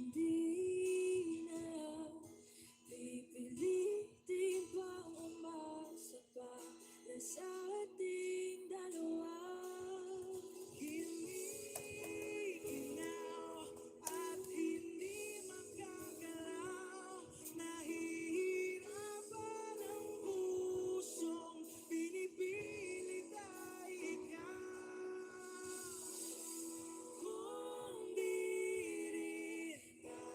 Hindi na pipilitin pang umasa pa na sa ating dalawa. Hinihinaw at hindi makagalaw, nahihirapan ang pusong pinipilit ay ikaw. Kung di rin tayo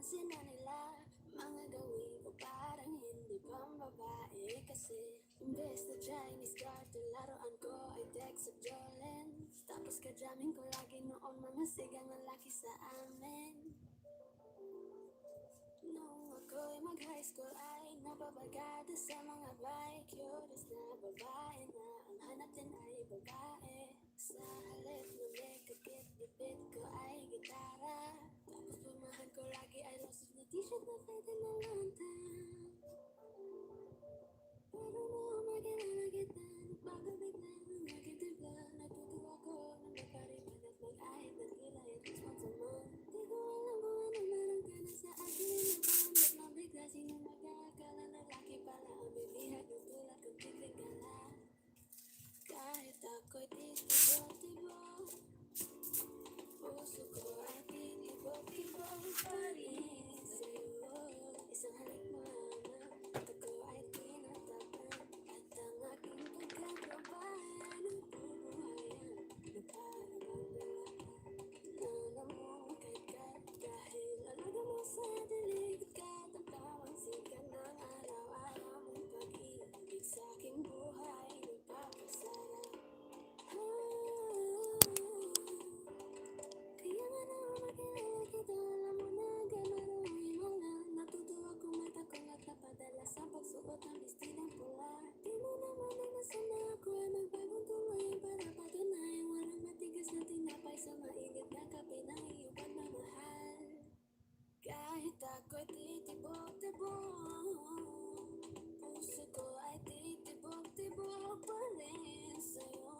Napapansin na nila mga gawin ko parang hindi pambabae. Kasi imbes na Chinese garter, laruan ko ay text of violence. Tapos kajamin ko lagi noon mga sigang lalaki sa amin. Nung ako'y mag-high school ay nababarkada sa mga bike. Curious na babae na ang hanap din ay babae. Sa halip na may kapit-dipit ko ay gitara. Tapos pumahan ko lagi ay roses na t-shirt na pwede na lantan. Pero nung makilala kita, nagbago bigla ang aking tigla. Natutuwa ko na magpariman at mag-ahit at kilay at response naman. Di ko alam kung ano meron ka na sa akin. Napahamit na bigla, sino magkakala lalaki pala ang bibihag ng tulad kong titigala. Kahit ako'y titibok-tibok, puso ko ay titibok-tibok pa rin sa'yo. Isang halik mo lamang, at ako ay tinatapan. At ang aking pagkababayan ang bubuhayan na parang bulakan na namumukadkad. Dahil alaga mo sa dilig at katamtamang sikat ng araw-araw mong pag-ibig sa aking buhay nagpapasarap. Kaya nga naman makilala kita, alam mo na gamaroin mo lang. Natutuwa kung matakong at napadala sa pagsuot ng listinang pula. Di mo naman ang nasa na ako ay magbagong tuluyan para patunayan walang matigas na tinapay sa mainit na kape ng iyong pagmamahal. Kahit ako'y titibok-tibok, puso ko ay titibok-tibok pa rin sa'yo.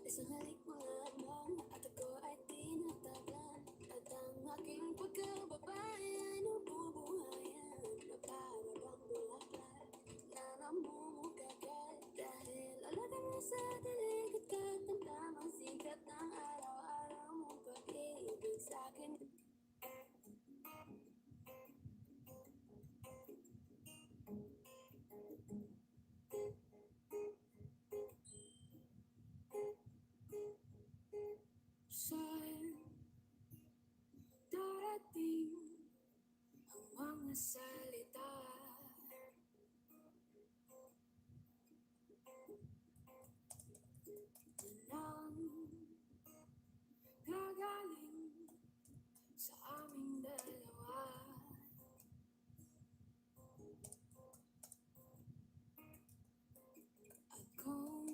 Isang halik mo lamang at ako ay tinatagan. At ang aking pagkababae ay nabubuhayan na para bang bulaklak na namumukadkad. Dahil alaga mo sa dilig at katamtamang sikat ng araw-araw mong pag-ibig sa'kin. Saan darating ang mga salita? Nang gagaling sa aming dalawa. At kung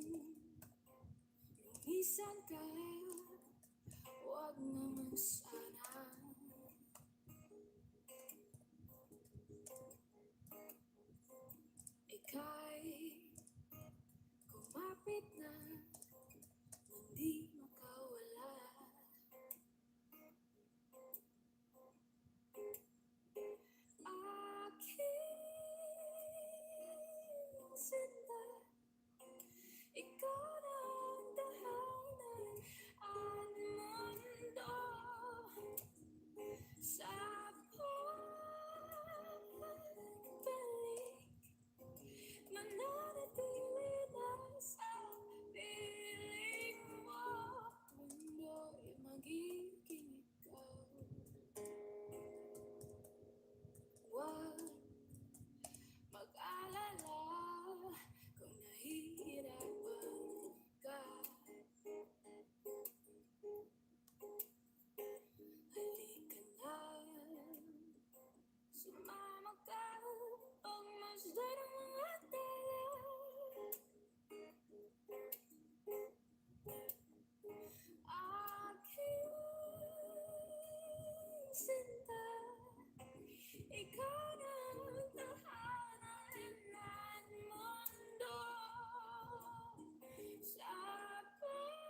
lumisan ka, huwag naman sana. Ika'y kumapit na nang di makawala. Aking sinta, ikaw na ang tahanan at mundo. Sa pagbalik, mananatili na sa piling mo. Mundo'y magiging ikaw. Huwag mag-alala kung nahihirapan ka. Halika na, sumama ka, pagmasdan ang mga tala. Aking sinta, ikaw na ang tahanan at mundo. Sa pagbalik,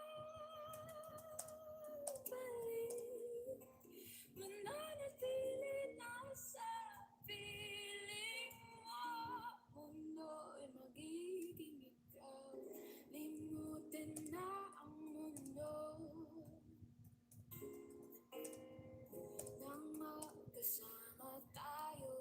mananatili na sa piling mo. Mundo'y magiging ikaw. Limutin na ang mundo nang magkasama tayo.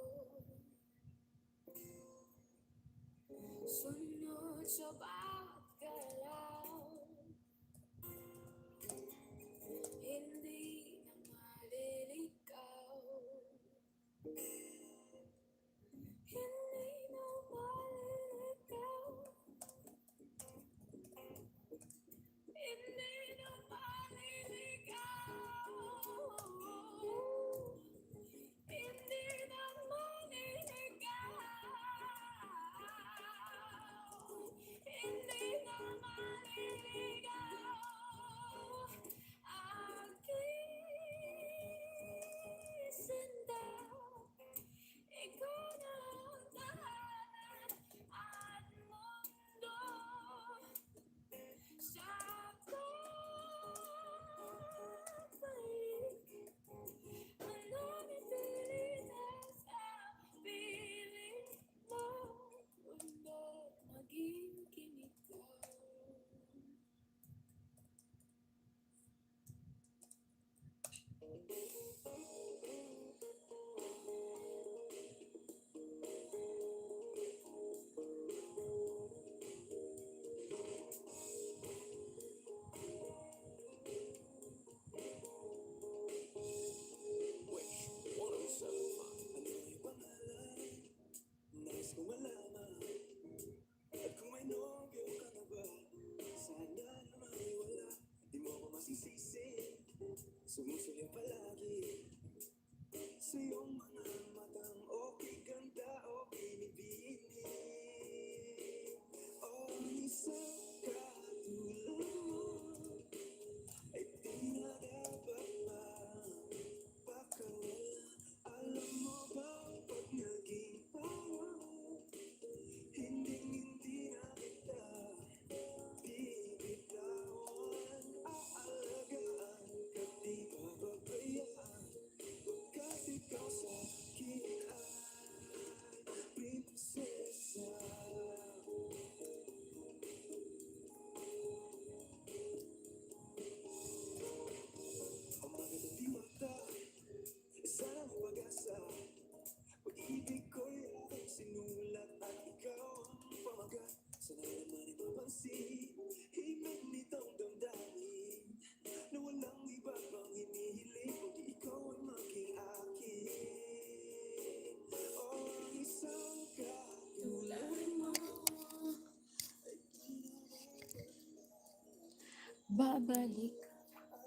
Babalik.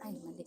Ay, mali.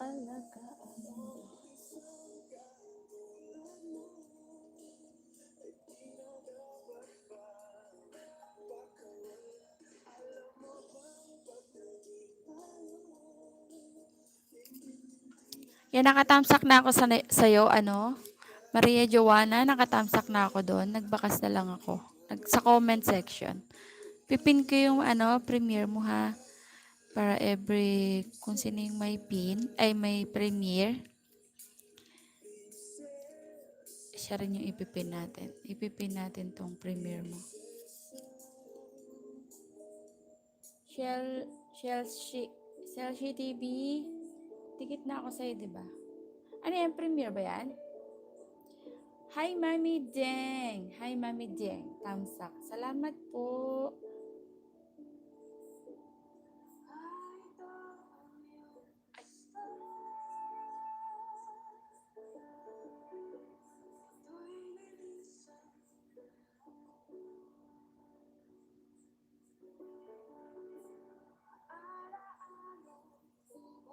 Aalagaan. Yan, nakatamsak na ako sa'yo, Maria Joanna, nakatamsak na ako doon. Nagbakas na lang ako. Sa comment section. Pipin ko yung, premiere mo ha. Para kung sino yung may pin, ay may premiere, siya rin yung ipipin natin. Ipipin natin tong premiere mo. Lhynzkie TV. Tikit na ako sa'yo, diba? Ano yan? Premiere ba yan? Hi, Mami Deng. Hi, Mami Deng. Tamsak. Salamat po.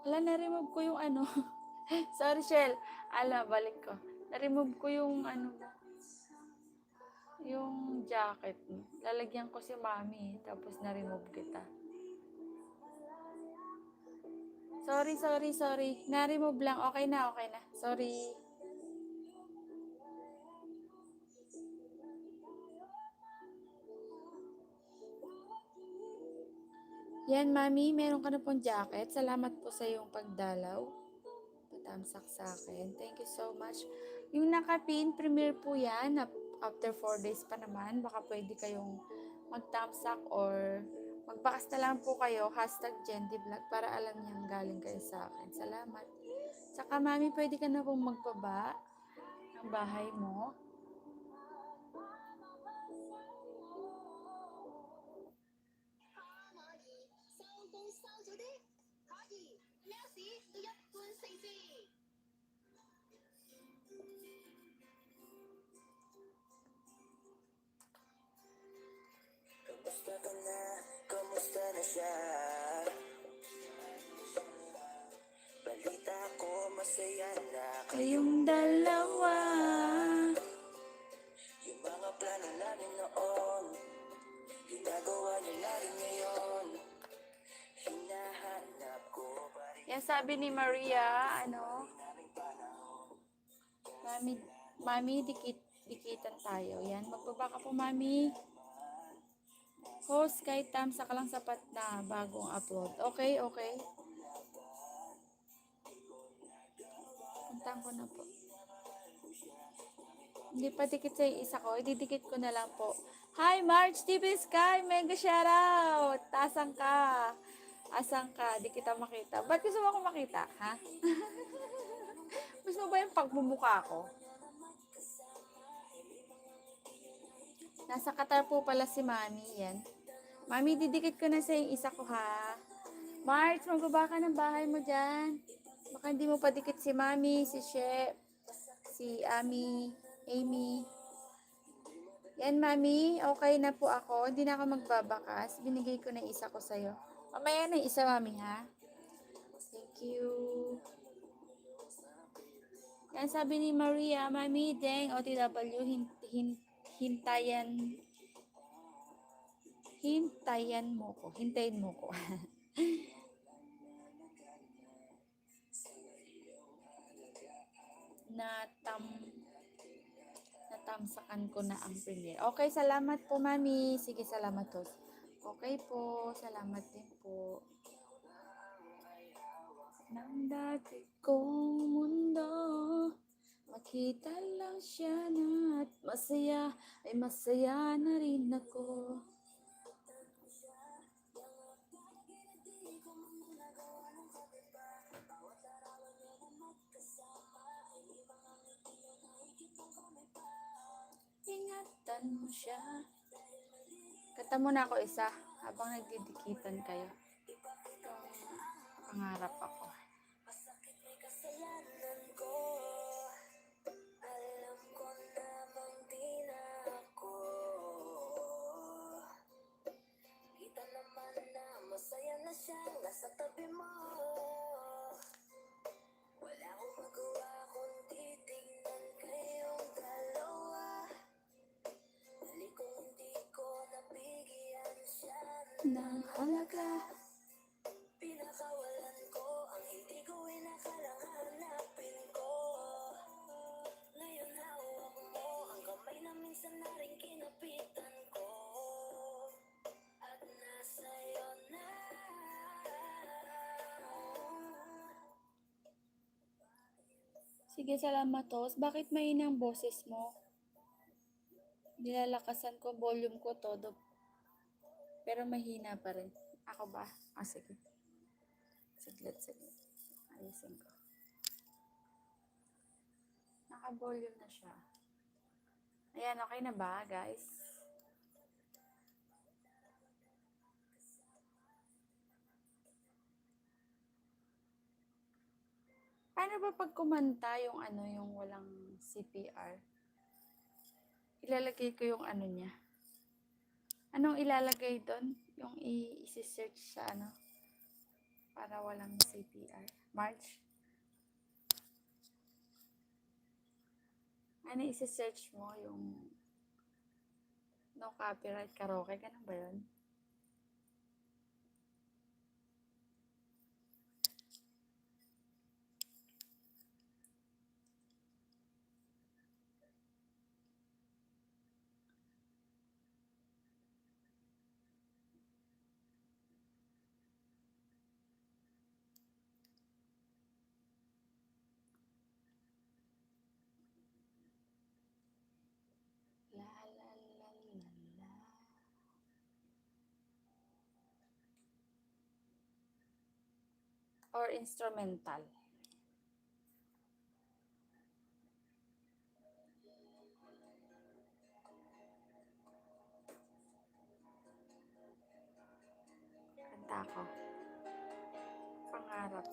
Ala, na-remove ko yung Sorry, Shell. Ala, balik ko. Na-remove ko yung yung jacket mo. Lalagyan ko si Mami, tapos na-remove kita. Sorry. Na-remove lang. Okay na. Sorry. Yan, Mami, meron ka na pong jacket. Salamat po sa iyong pagdalaw. Patamsak sa akin. Thank you so much. Yung nakapin, premiere po yan. After 4 days pa naman, baka pwede kayong magtamsak or magbakas na lang po kayo. #GenDVlog para alam niyang galing kayo sa akin. Salamat. Saka, Mami, pwede ka na pong magpaba ng bahay mo. Kamusta ka na? Kamusta na siya? Balita ko masaya na Kayong dalawa. Yung mga plano namin noon ginagawa niyo na rin ngayon. Hinahanap ko pa rin. Yan sabi ni Maria, Mami, dikitan tayo. Yan, magbaba ka po, Mami. Host, kahit tamsa ka lang sapat na bagong upload. Okay. Puntahan ko na po. Hindi pa dikit sa isa ko. Ididikit ko na lang po. Hi, mhargzTV Sky! Mega shoutout! Asang ka? Di kita makita. Ba't gusto mo ako makita? Ha? Gusto mo ba yung pagbumuka ko? Nasa Qatar po pala si Mami. Yan. Mami, didikit ko na sa yung isa ko, ha? March, magbaba ka ng bahay mo dyan. Baka hindi mo pa dikit si Mami, si Shep, si Amy. Yan, Mami. Okay na po ako. Hindi na ako magbabakas. Binigay ko na isa ko sa'yo. Mamaya na isa, Mami, ha? Thank you. Yan, sabi ni Maria, Mami, Deng, OTW, hintayin mo ko. natamsakan ko na ang premiere. Okay, salamat po, Mami. Sige, salamat po. Okay po, salamat din po. Nang dati kong mundo, makita lang siya na at masaya, ay masaya na rin ako. Ingatan mo siya. Kata mo na ako isa habang nagdidikitan kayo. Pangarap ako. Alam ko namang di na ako. Kita naman na masaya na siya nasa tabi mo. Wala akong magawa kundi tingnan kayong dalawa. Mali kung hindi ko nabigyan siya ng halaga. Pinakawalan ko ang hindi ko inakalang hanapin ko. Ngayon hawak mo ang kamay na minsan na rin kinapitan ko. At nasa'yo na. Sige, salamat, Tos. Bakit mahina ang boses mo? Nilalakasan ko, volume ko todo. Pero mahina pa rin. Ako ba? Sige. Saglit. Ayusin ko. Naka-volume na siya. Ayan, okay na ba, guys? Paano ba pag kumanta yung yung walang CPR? Ilalagay ko yung niya. Anong ilalagay doon? Yung i-search sa para walang CPR. March? Ano i-search mo yung no copyright karaoke? Ganun ba yun? La la la la la. Or instrumental. Kanta ko. Pangarap.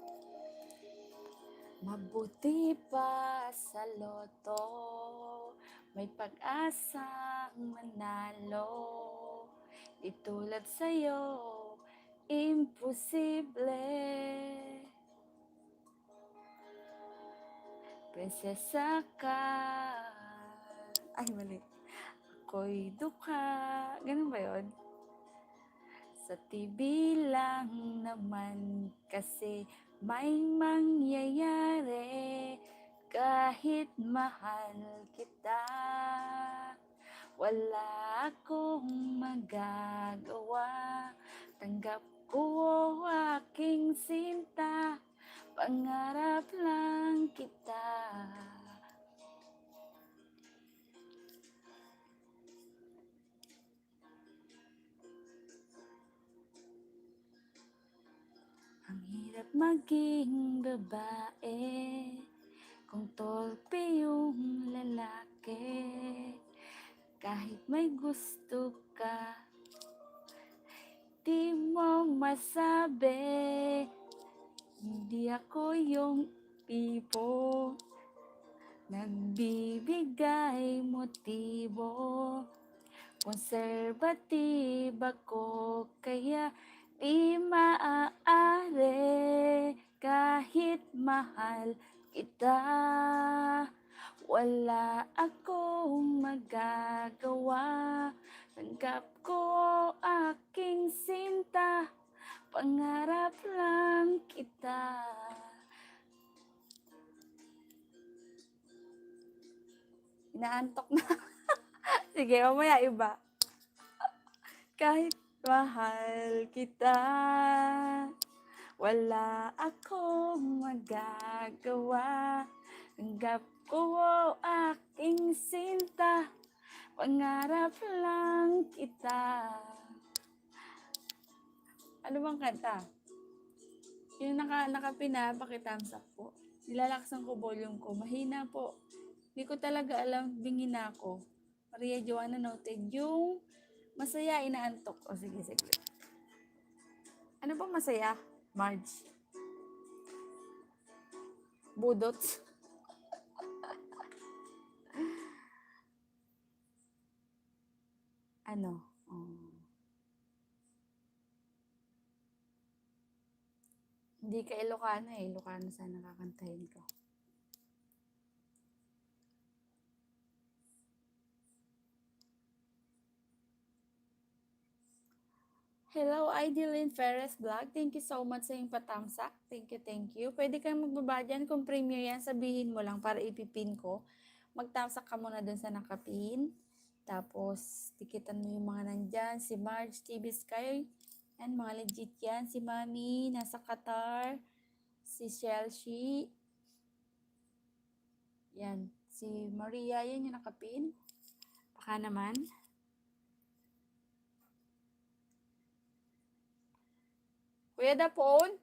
Mabuti pa sa loto, may pag-asang manalo. Di tulad sa'yo, imposible. Prinsesa ka. Ay, mali. Ako'y dukha. Ganun ba yun? Sa TV lang naman kasi may mangyayari kahit mahal kita. Wala akong magagawa. Tanggap ko aking sinta. Pangarap lang kita. Ang hirap maging babae kung torpe yung lalaki. Kahit may gusto ka, di mo masabi. Hindi ako yung tipo nagbibigay motibo. Conservative ako kaya di maaari kahit mahal kita. Wala akong magagawa. Tanggap ko aking sinta. Pangarap lang kita. Inaantok na. Sige, mamaya iba. Kahit mahal kita, wala akong magagawa. Tanggap ko aking sinta, pangarap lang kita. Ano bang kanta? Yung nakapina, pakithumbs up po. Nilalaksan ko volume ko. Mahina po. Hindi ko talaga alam, bingin ako. Maria Joanna noted. Yung masaya, inaantok. O sige, sige. Ano ba masaya? Marge. Budot. Ano? Hindi ka Ilocano eh. Ilocano sana kakantahin ko. Hello, Idylin Ferres Vlog. Thank you so much sa iyong patamsak. Thank you, thank you. Pwede kang magbaba dyan. Kung premiere yan, sabihin mo lang para ipipin ko. Magtamsak ka muna dun sa nakapin. Tapos, tikitan mo yung mga nandyan. Si Marge TV Sky. Yan, mga legit yan. Si Mami, nasa Qatar. Si Chelsea. Yan. Si Maria, yan yung nakapin. Baka naman. Kuya Dapon?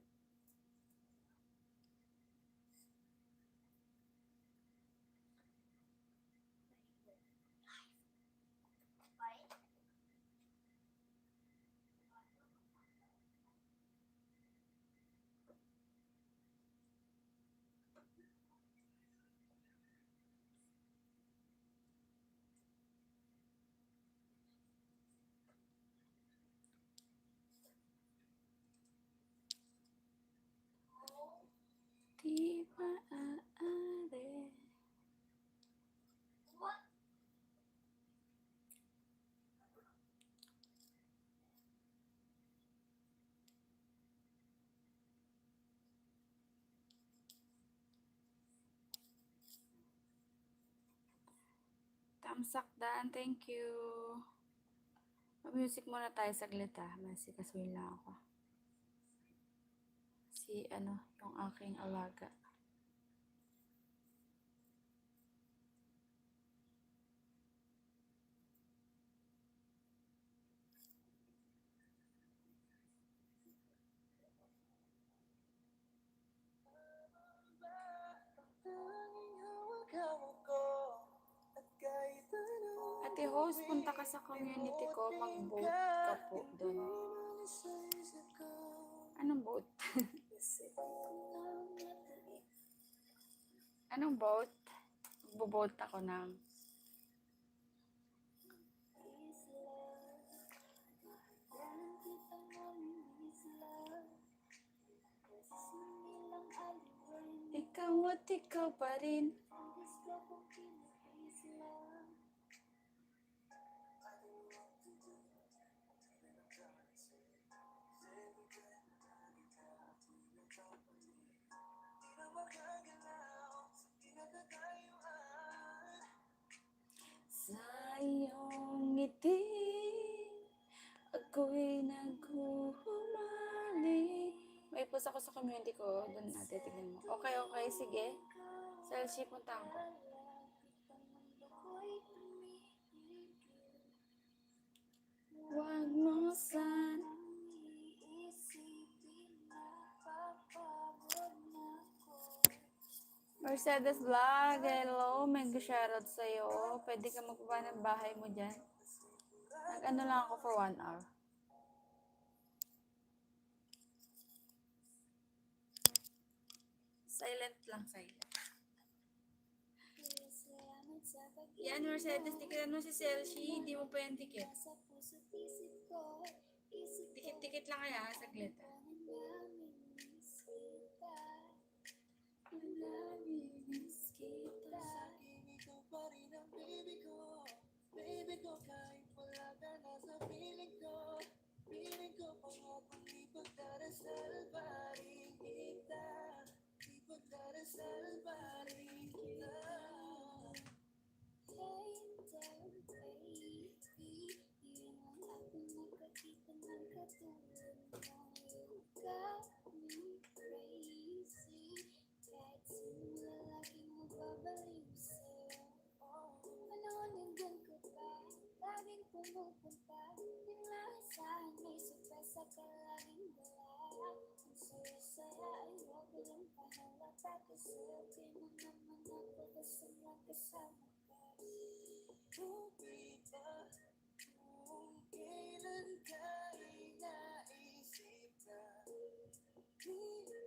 Di maaari. Tamsak Dan, thank you. Music muna tayo saglit Masikasuin lang ako. Si yung aking alaga. Ate host, punta ka sa community ko, mag-vote ka po doon. Anong vote? Anong vote? Mag-vote ako ng ikaw at ikaw pa rin. Sa iyong ngiti, ako'y naghuhumali. May post ako sa community ko, doon natin tignan mo. Okay, okay, sige. Selfie, puntahan ko. Huwag mo sana Mercedes Vlog, hello, mega shoutout sa'yo. Pwede ka magpapa ng bahay mo dyan. Nag-ano lang ako for 1 hour. Silent lang, silent. Yan, Mercedes, tikitan mo si Selfie, hindi mo pa yan tikit. Tikit-tikit lang kaya, saglit. Baby ko kahit wala ka na sa piling ko pangakong ipagdarasal pa rin kita ipagdarasal pa rin kita pumupunta. Inaasahan may sorpresa ka laging dala. Ang saya-saya ayoko lang pahalata. Kasi okay mo naman ako basta lang kasama ka. Kung di ba kung kailan ka inaisip na di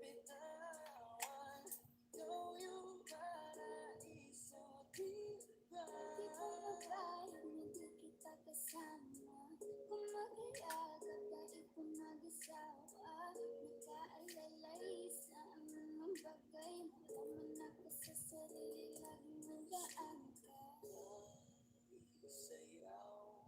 bitawan, ikaw yung paraiso, di ba? Di ko mapayag hindi kita kasama. Kung mag-iagap dahil kung mag-isawa, nag-aalalay sa anumang bagay. Malaman ako sa sarili, laging nandaan ka. Sayaw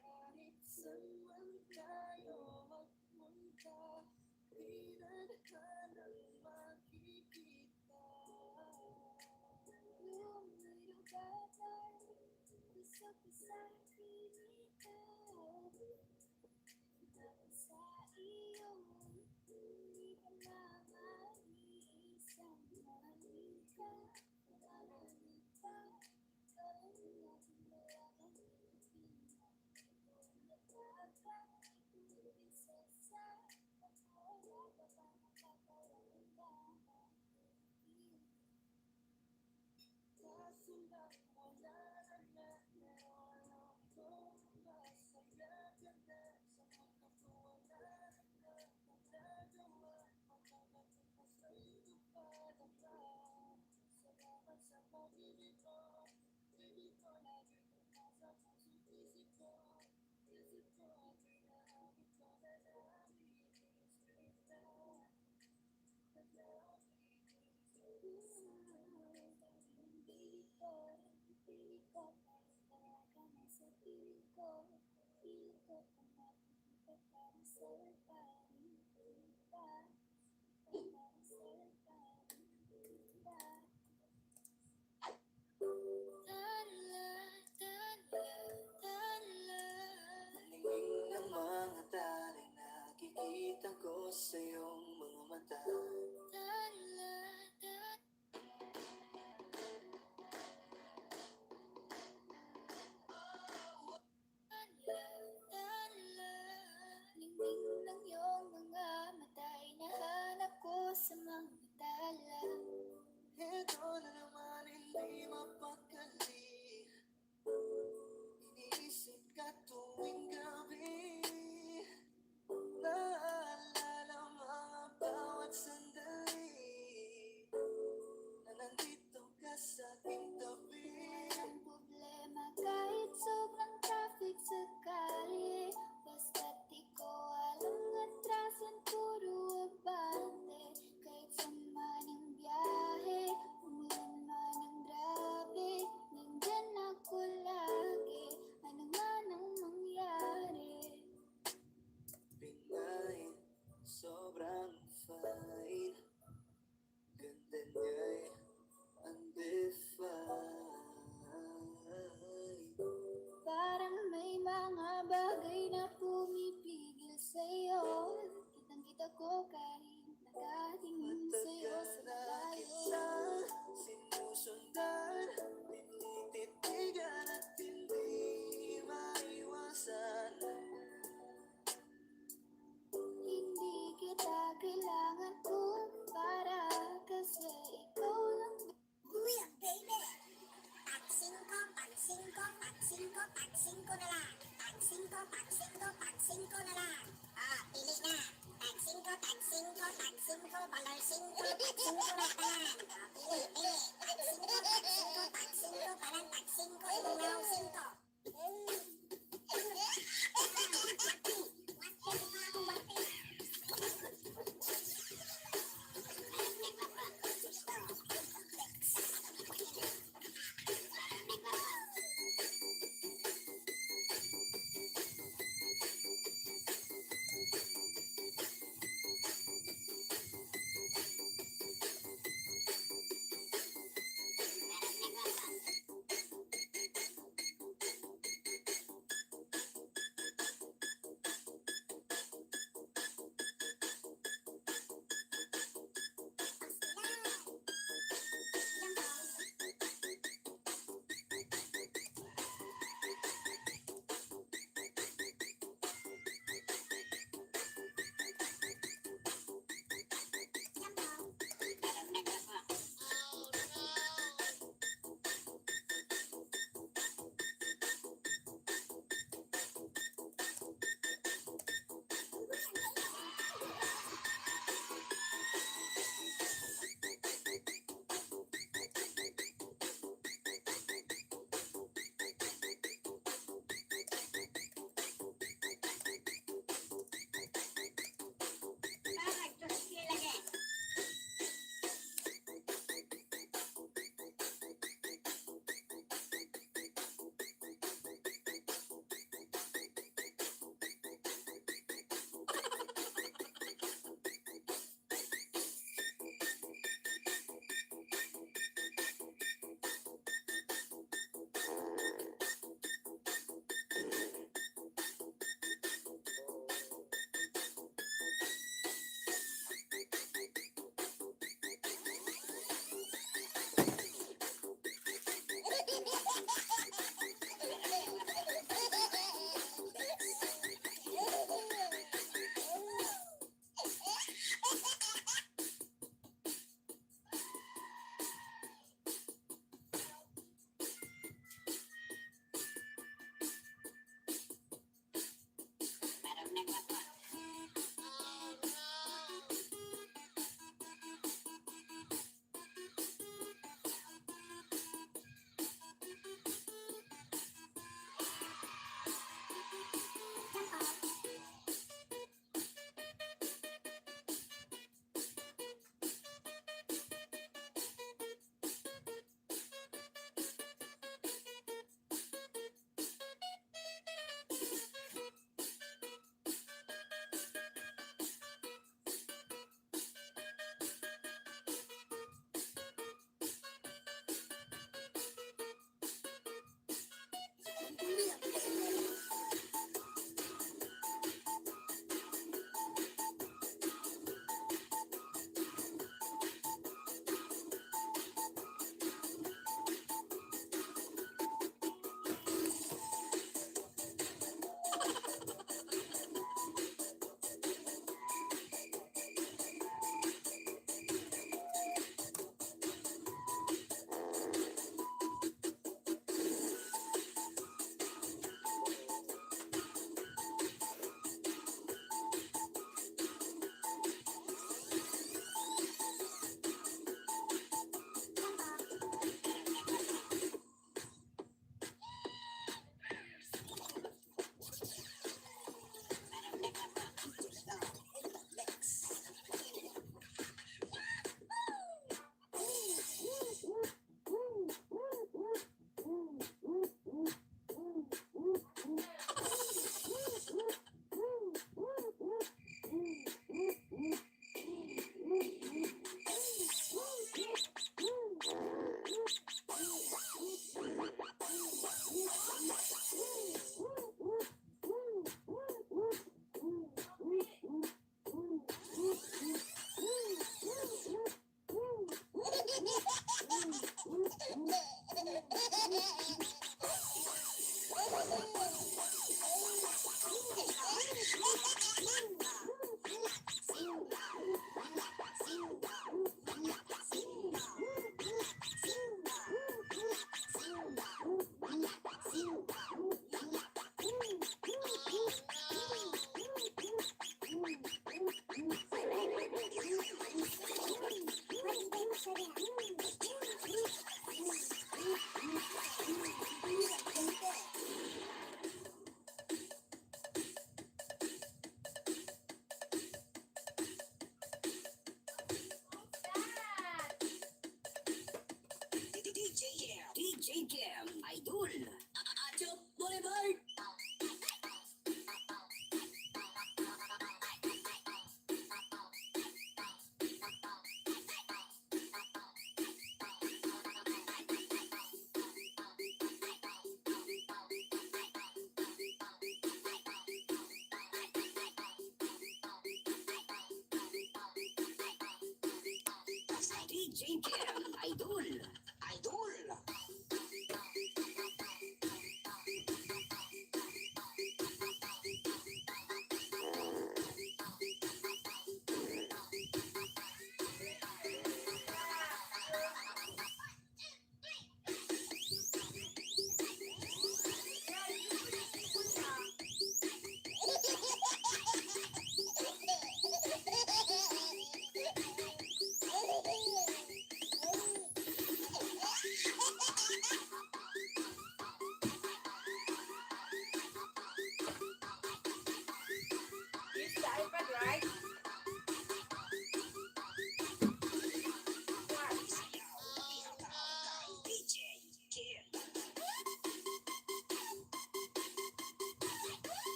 kahit saan man tayo magpunta, di naghanang makikita. Lumayo ka tayo, gusto ko sa pinitaw. Tapos sa iyo, hindi ka na maiisang halika. Halika, ikaw ang laging lalaki. Kaso lang wala na meron kung masaya ka na sa mundo ko, wala na magagawa. Magkakatapos sa'yo padala. Salamat sa pag-ibig mo, ibig ko lagi kung nasa pusong isip ko. Isip ko at inaabot ko na namin kita. Hindi ko para ka na sa piling ko. Piling ko pumapunta para sa paring kita. Para sa paring kita. Tala, tala, tala. Maningin ng mga tali, nakikita ko sa iyong mga mata. Tala, tala. Lingling ng iyong mga mata'y nahanap ko sa mga tala. Ito na naman hindi mapakali. Iniisip ka tuwing gabi. Naalala mga bawat sandali na nandito ka sa aking tabi. Walang problema kahit sobrang traffic sa kali. Basta't di ko alam atrasan, puro abante. Kahit saan man ang biyahe, umulan man ang grabe, nandyan ako lagi, ano man ang mangyari. Pinay, sobrang fine, ganda niya'y undefined. Parang may mga bagay na pumipigil sa'yo. Kitang-kita ko kahit nakatingin sa'yo sa malayo. Sinusundan, tinititigan at hindi maiwasan. Hindi kita kailangan kumpara kasi ikaw lang. Kuya, baby! Pag-5 na lang. Pag-5 na lang. Ah, pili na. Pag-5, balar 5, pag-5 na lang. Pili. Pag-5, parang pag-5, ilaw 5.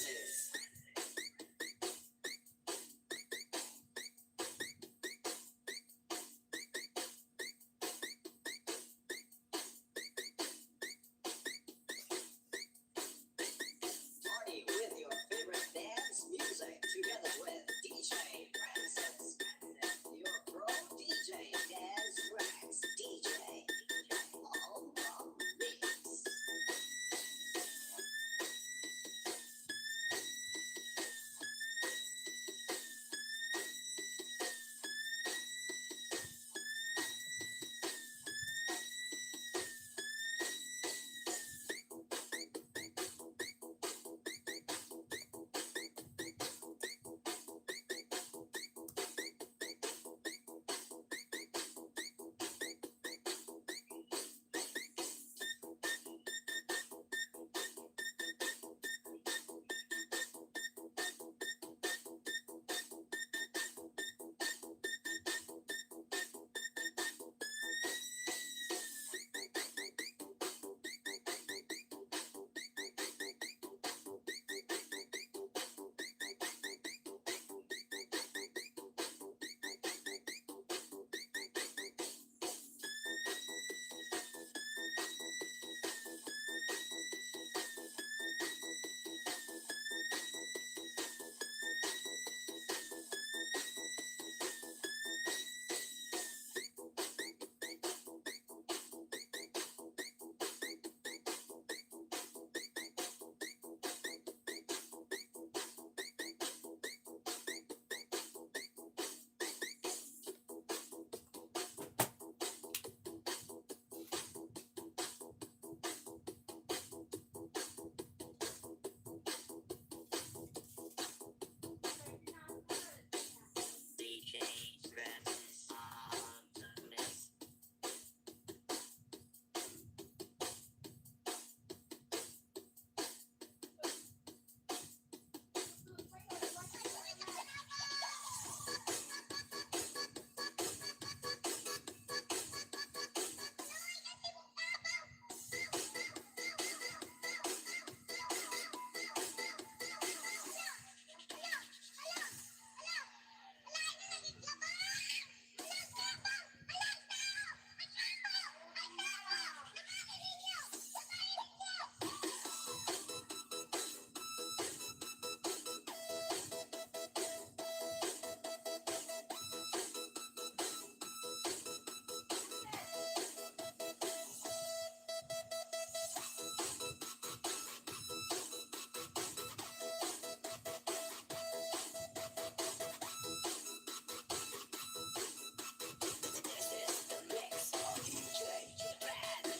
Party with your favorite dance music together with DJ Francis. Your pro DJ Dance Rex. DJ. All from Mix. DJ Francis on the mix. This is the mix of DJ Brad.